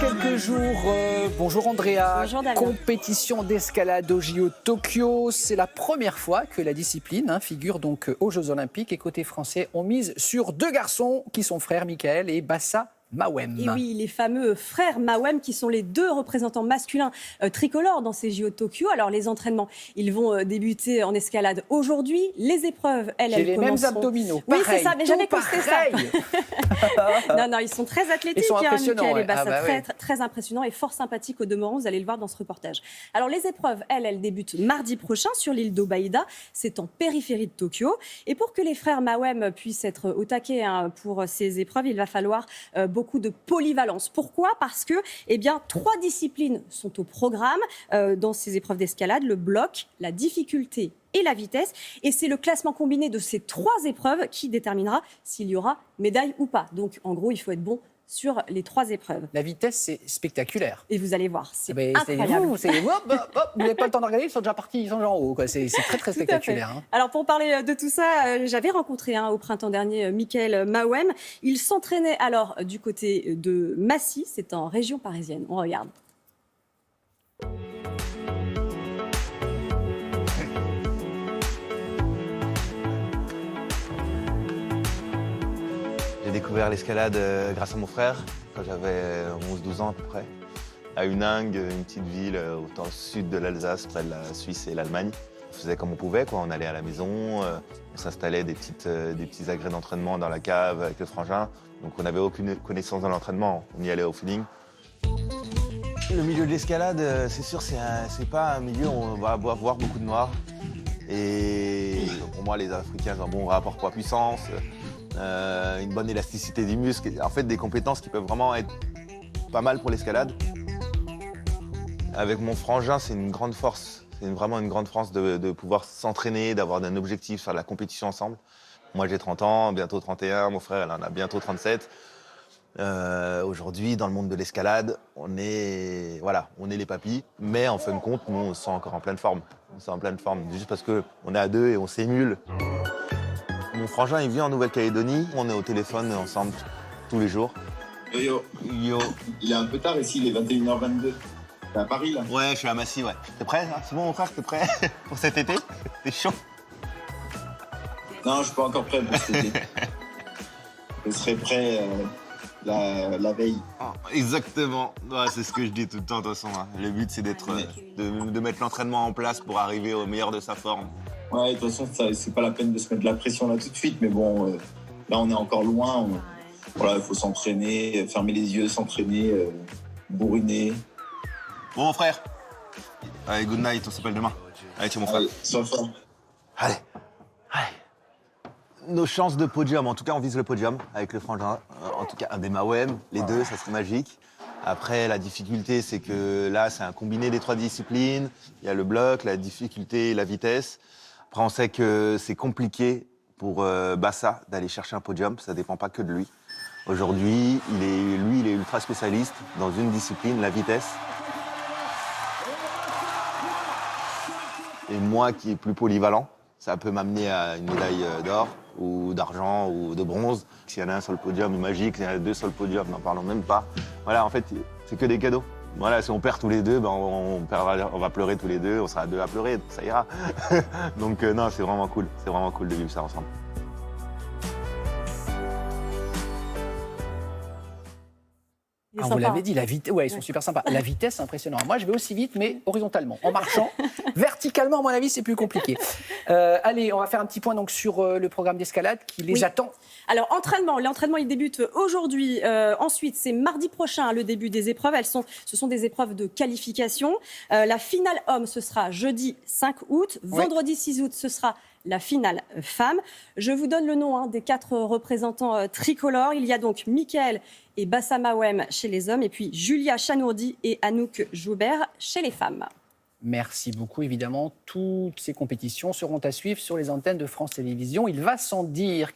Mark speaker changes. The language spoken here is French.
Speaker 1: quelques jours. Bonjour Andrea.
Speaker 2: Bonjour Damien.
Speaker 1: Compétition d'escalade au JO Tokyo. C'est la première fois que la discipline figure donc aux Jeux Olympiques. Et côté français, on mise sur deux garçons qui sont frères, Michael et Bassa Mawem.
Speaker 2: Et oui, les fameux frères Mawem qui sont les deux représentants masculins tricolores dans ces JO de Tokyo. Alors les entraînements, ils vont débuter en escalade aujourd'hui. Les épreuves, elles
Speaker 1: les
Speaker 2: commenceront...
Speaker 1: mêmes abdominaux.
Speaker 2: Oui,
Speaker 1: pareil,
Speaker 2: c'est ça, mais j'avais posté ça. Non, ils sont très athlétiques,
Speaker 1: ils sont impressionnants,
Speaker 2: Michael
Speaker 1: ouais.
Speaker 2: et Bassa,
Speaker 1: ouais.
Speaker 2: très impressionnants et fort sympathiques au demeurant. Vous allez le voir dans ce reportage. Alors les épreuves, elles débutent mardi prochain sur l'île d'Obaïda. C'est en périphérie de Tokyo. Et pour que les frères Mawem puissent être au taquet pour ces épreuves, il va falloir beaucoup de polyvalence. Pourquoi ? Parce que, trois disciplines sont au programme dans ces épreuves d'escalade, le bloc, la difficulté et la vitesse. Et c'est le classement combiné de ces trois épreuves qui déterminera s'il y aura médaille ou pas. Donc, en gros, il faut être bon sur les trois épreuves.
Speaker 1: La vitesse, c'est spectaculaire.
Speaker 2: Et vous allez voir, c'est incroyable.
Speaker 1: Vous n'avez pas le temps de regarder, ils sont déjà partis, ils sont déjà en haut. C'est très spectaculaire. Hein.
Speaker 2: Alors pour parler de tout ça, j'avais rencontré au printemps dernier Michael Mawem. Il s'entraînait alors du côté de Massy, c'est en région parisienne. On regarde.
Speaker 3: J'ai découvert l'escalade grâce à mon frère, quand j'avais 11-12 ans à peu près, à Huningue, une petite ville au sud de l'Alsace, près de la Suisse et l'Allemagne. On faisait comme on pouvait, quoi. On allait à la maison, on s'installait des petits agrès d'entraînement dans la cave avec le frangin. Donc on n'avait aucune connaissance de l'entraînement, on y allait au feeling. Le milieu de l'escalade, c'est sûr, c'est pas un milieu où on va voir beaucoup de noirs. Et pour moi, les Africains ont un bon rapport poids-puissance. Une bonne élasticité du muscle, en fait des compétences qui peuvent vraiment être pas mal pour l'escalade. Avec mon frangin, c'est une grande force, c'est vraiment une grande force de pouvoir s'entraîner, d'avoir un objectif, faire de la compétition ensemble. Moi j'ai 30 ans, bientôt 31, mon frère il en a bientôt 37. Aujourd'hui, dans le monde de l'escalade, on est les papis, mais en fin de compte, nous on se sent encore en pleine forme. On se sent en pleine forme, juste parce qu'on est à deux et on s'émule. Mon frangin, il vit en Nouvelle-Calédonie. On est au téléphone ensemble tous les jours.
Speaker 4: Yo. Il est un peu tard ici, il est 21h22. T'es à Paris, là?
Speaker 3: Ouais, je suis à Massy, ouais. T'es prêt, là? C'est bon, mon frère, t'es prêt pour cet été? T'es chaud?
Speaker 4: Non, je suis pas encore prêt pour cet été. Je serai prêt la veille.
Speaker 3: Oh, exactement. Ouais, c'est ce que je dis tout le temps, de toute façon. Hein. Le but, c'est de mettre l'entraînement en place pour arriver au meilleur de sa forme.
Speaker 4: Ouais, de toute façon, c'est pas la peine de se mettre de la pression là tout de suite, mais bon, là, on est encore loin. Il faut s'entraîner, fermer les yeux, s'entraîner, bourriner.
Speaker 3: Bon, mon frère. Allez, good night, on s'appelle demain. Allez, tiens, mon frère.
Speaker 4: Allez, sois fort.
Speaker 3: Allez. Nos chances de podium, en tout cas, on vise le podium avec le frangin. En tout cas, un des Mawem, les deux, ça serait magique. Après, la difficulté, c'est que là, c'est un combiné des trois disciplines. Il y a le bloc, la difficulté et la vitesse. Après, on sait que c'est compliqué pour Bassa d'aller chercher un podium. Ça ne dépend pas que de lui. Aujourd'hui, il est ultra spécialiste dans une discipline, la vitesse. Et moi, qui est plus polyvalent, ça peut m'amener à une médaille d'or ou d'argent ou de bronze. S'il y en a un sur le podium, magique. S'il y en a deux sur le podium, n'en parlons même pas. Voilà, en fait, c'est que des cadeaux. Voilà, si on perd tous les deux, on va pleurer tous les deux, on sera deux à pleurer, ça ira. Donc non, c'est vraiment cool de vivre ça ensemble.
Speaker 1: Vous l'avez dit, la vitesse, ils sont super sympas. La vitesse, c'est impressionnant. Moi, je vais aussi vite, mais horizontalement, en marchant. Verticalement, à mon avis, c'est plus compliqué. Allez, on va faire un petit point donc, sur le programme d'escalade qui les attend.
Speaker 2: Alors, l'entraînement, il débute aujourd'hui. Ensuite, c'est mardi prochain, le début des épreuves. Ce sont des épreuves de qualification. La finale homme, ce sera jeudi 5 août. Vendredi 6 août, ce sera la finale femme. Je vous donne le nom des 4 représentants tricolores. Il y a donc Michael et Bassa Mawem chez les hommes, et puis Julia Chanourdi et Anouk Joubert chez les femmes.
Speaker 1: Merci beaucoup. Évidemment, toutes ces compétitions seront à suivre sur les antennes de France Télévisions. Il va sans dire